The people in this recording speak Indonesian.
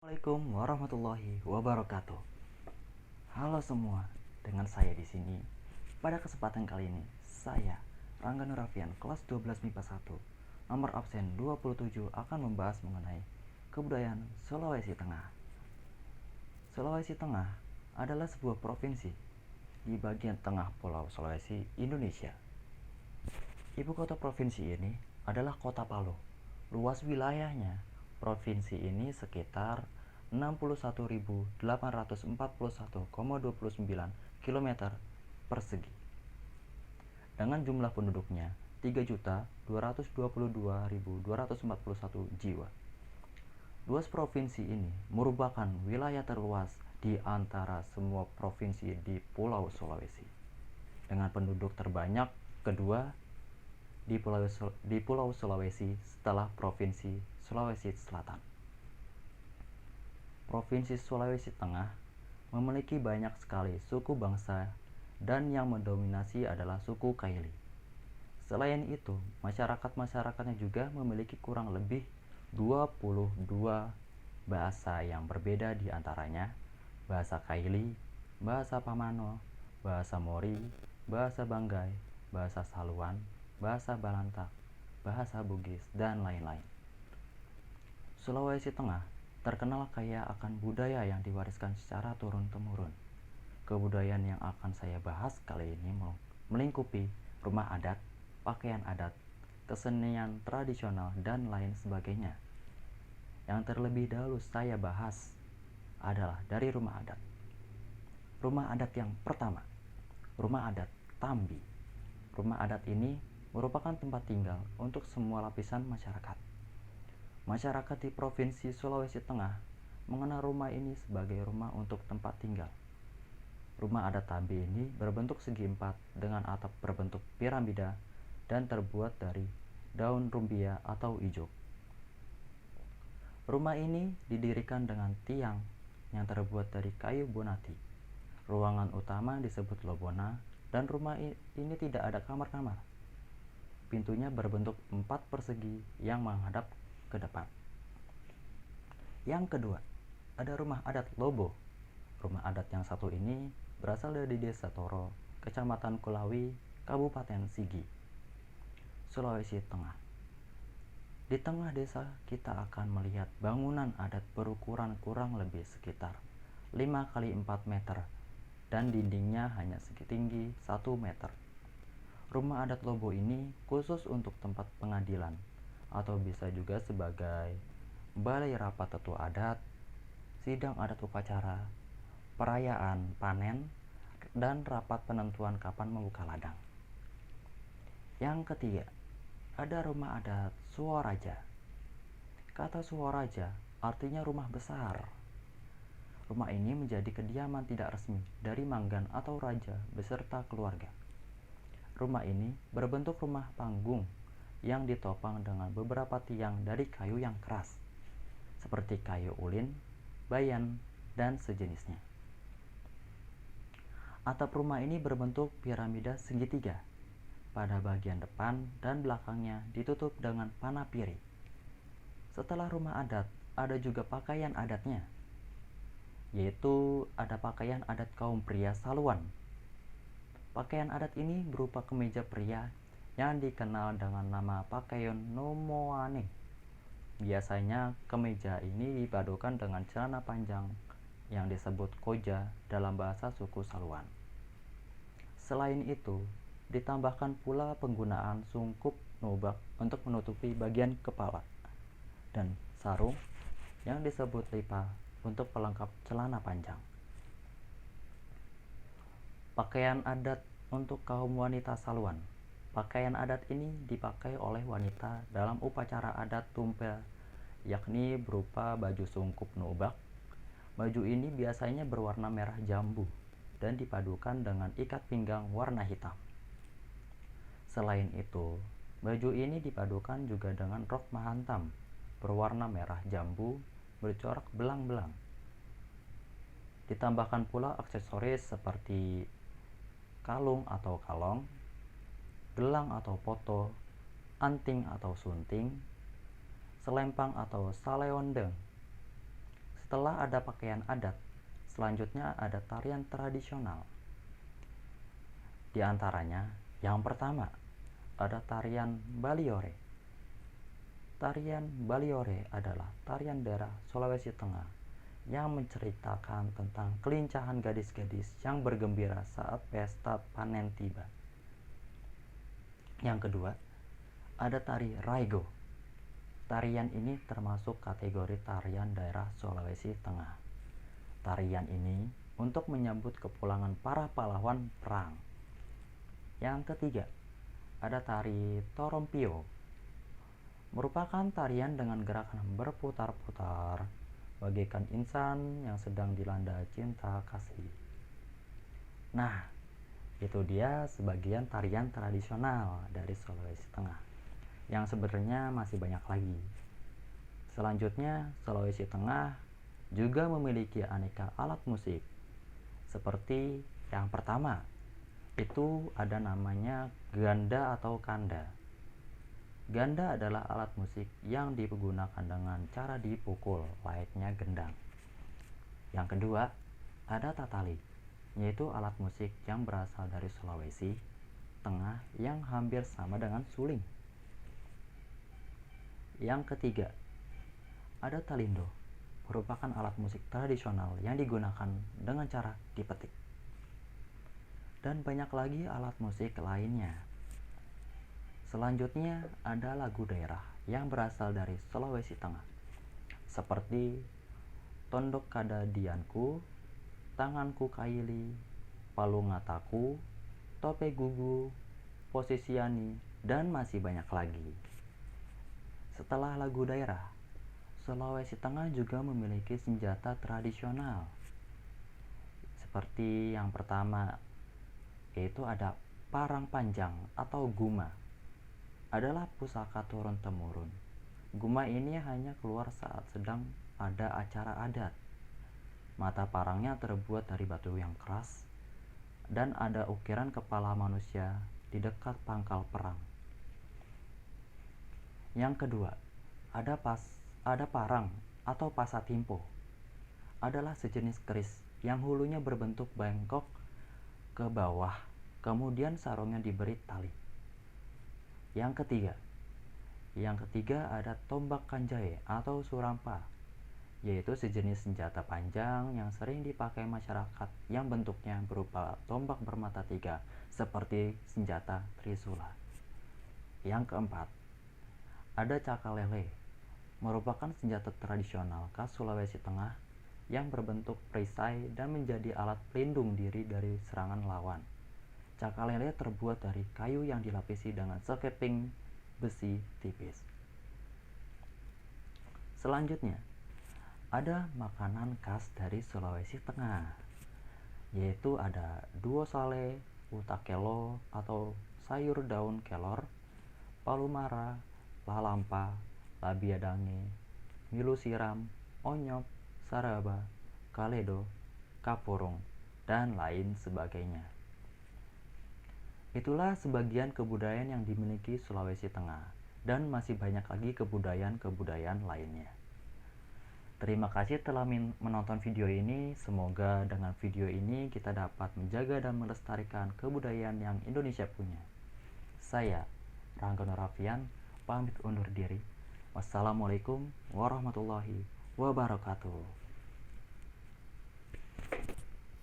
Assalamualaikum warahmatullahi wabarakatuh. Halo semua, dengan saya di sini. Pada kesempatan kali ini, saya Rangga Nurafian, kelas 12 MIPA 1, nomor absen 27 akan membahas mengenai kebudayaan Sulawesi Tengah. Sulawesi Tengah adalah sebuah provinsi di bagian tengah Pulau Sulawesi, Indonesia. Ibu kota provinsi ini adalah Kota Palu. Luas wilayahnya provinsi ini sekitar 61.841,29 km persegi. Dengan jumlah penduduknya 3.222.241 jiwa. Luas provinsi ini merupakan wilayah terluas di antara semua provinsi di Pulau Sulawesi. Dengan penduduk terbanyak kedua di Pulau Sulawesi setelah Provinsi Sulawesi Selatan. Provinsi Sulawesi Tengah memiliki banyak sekali suku bangsa dan yang mendominasi adalah suku Kaili. Selain itu, masyarakat-masyarakatnya juga memiliki kurang lebih 22 bahasa yang berbeda di antaranya bahasa Kaili, bahasa Pamano, bahasa Mori, bahasa Banggai, bahasa Saluan, bahasa Balantak, bahasa Bugis, dan lain-lain. Sulawesi Tengah terkenal kaya akan budaya yang diwariskan secara turun-temurun. Kebudayaan yang akan saya bahas kali ini melingkupi rumah adat, pakaian adat, kesenian tradisional, dan lain sebagainya. Yang terlebih dahulu saya bahas adalah dari rumah adat. Rumah adat yang pertama, rumah adat Tambi. Rumah adat ini merupakan tempat tinggal untuk semua lapisan masyarakat. Masyarakat di Provinsi Sulawesi Tengah mengenal rumah ini sebagai rumah untuk tempat tinggal. Rumah adat Tambi ini berbentuk segi empat dengan atap berbentuk piramida dan terbuat dari daun rumbia atau ijuk. Rumah ini didirikan dengan tiang yang terbuat dari kayu bonati. Ruangan utama disebut lobona dan rumah ini tidak ada kamar-kamar. Pintunya berbentuk 4 persegi yang menghadap ke depan. Yang kedua, ada rumah adat Lobo. Rumah adat yang satu ini berasal dari Desa Toro, Kecamatan Kulawi, Kabupaten Sigi, Sulawesi Tengah. Di tengah desa kita akan melihat bangunan adat berukuran kurang lebih sekitar 5 x 4 meter dan dindingnya hanya setinggi 1 meter. Rumah adat Lobo ini khusus untuk tempat pengadilan atau bisa juga sebagai balai rapat tetua adat, sidang adat upacara, perayaan panen, dan rapat penentuan kapan membuka ladang. Yang ketiga, ada rumah adat Suworaja. Kata Suworaja artinya rumah besar. Rumah ini menjadi kediaman tidak resmi dari manggan atau raja beserta keluarga. Rumah ini berbentuk rumah panggung yang ditopang dengan beberapa tiang dari kayu yang keras, seperti kayu ulin, bayan, dan sejenisnya. Atap rumah ini berbentuk piramida segitiga. Pada bagian depan dan belakangnya ditutup dengan panapiri. Setelah rumah adat, ada juga pakaian adatnya, yaitu ada pakaian adat kaum pria Saluan. Pakaian adat ini berupa kemeja pria yang dikenal dengan nama pakaian nomoane. Biasanya kemeja ini dipadukan dengan celana panjang yang disebut koja dalam bahasa suku Saluan. Selain itu, ditambahkan pula penggunaan sungkup nubak untuk menutupi bagian kepala dan sarung yang disebut lipa untuk pelengkap celana panjang. Pakaian adat untuk kaum wanita Saluan. Pakaian adat ini dipakai oleh wanita dalam upacara adat tumpel, yakni berupa baju sungkup nubak. Baju ini biasanya berwarna merah jambu dan dipadukan dengan ikat pinggang warna hitam. Selain itu, baju ini dipadukan juga dengan rok mahantam berwarna merah jambu bercorak belang-belang. Ditambahkan pula aksesoris seperti kalung atau kalong, gelang atau poto, anting atau sunting, selempang atau salewondeng, Setelah ada pakaian adat, selanjutnya ada tarian tradisional. Di antaranya, yang pertama, ada tarian Baliore. Tarian Baliore adalah tarian daerah Sulawesi Tengah yang menceritakan tentang kelincahan gadis-gadis yang bergembira saat pesta panen tiba. Yang kedua, ada tari Raigo. Tarian ini termasuk kategori tarian daerah Sulawesi Tengah. Tarian ini untuk menyambut kepulangan para pahlawan perang. Yang ketiga, ada tari Torompio. Merupakan tarian dengan gerakan berputar-putar bagaikan insan yang sedang dilanda cinta kasih. Nah, itu dia sebagian tarian tradisional dari Sulawesi Tengah, yang sebenarnya masih banyak lagi. Selanjutnya, Sulawesi Tengah juga memiliki aneka alat musik. Seperti yang pertama, itu ada namanya ganda atau kanda. Ganda adalah alat musik yang digunakan dengan cara dipukul layaknya gendang. Yang kedua, ada tatali, yaitu alat musik yang berasal dari Sulawesi Tengah yang hampir sama dengan suling. Yang ketiga, ada talindo, merupakan alat musik tradisional yang digunakan dengan cara dipetik. Dan banyak lagi alat musik lainnya. Selanjutnya ada lagu daerah yang berasal dari Sulawesi Tengah, seperti Tondok Kada Dianku, Tanganku Kaili, Palungataku, Tope Gugu, Posisiani, dan masih banyak lagi. Setelah lagu daerah, Sulawesi Tengah juga memiliki senjata tradisional. Seperti yang pertama, yaitu ada parang panjang atau guma. Adalah pusaka turun-temurun. Guma ini hanya keluar saat sedang ada acara adat. Mata parangnya terbuat dari batu yang keras dan ada ukiran kepala manusia di dekat pangkal perang. Yang kedua, ada parang atau pasatimpo. Adalah sejenis keris yang hulunya berbentuk bengkok ke bawah, kemudian sarungnya diberi tali. Yang ketiga ada tombak kanjai atau surampa, yaitu sejenis senjata panjang yang sering dipakai masyarakat yang bentuknya berupa tombak bermata tiga seperti senjata trisula. Yang keempat, ada cakalele, merupakan senjata tradisional khas Sulawesi Tengah yang berbentuk perisai dan menjadi alat pelindung diri dari serangan lawan. Cakalele terbuat dari kayu yang dilapisi dengan sekeping besi tipis. Selanjutnya, ada makanan khas dari Sulawesi Tengah, yaitu ada duo sale, utakelo atau sayur daun kelor, palumara, lalampa, labiadange, milu siram, onyok, saraba, kaledo, kapurung, dan lain sebagainya. Itulah sebagian kebudayaan yang dimiliki Sulawesi Tengah, dan masih banyak lagi kebudayaan-kebudayaan lainnya. Terima kasih telah menonton video ini. Semoga dengan video ini kita dapat menjaga dan melestarikan kebudayaan yang Indonesia punya. Saya, Ranggono Raffian, pamit undur diri. Wassalamualaikum warahmatullahi wabarakatuh.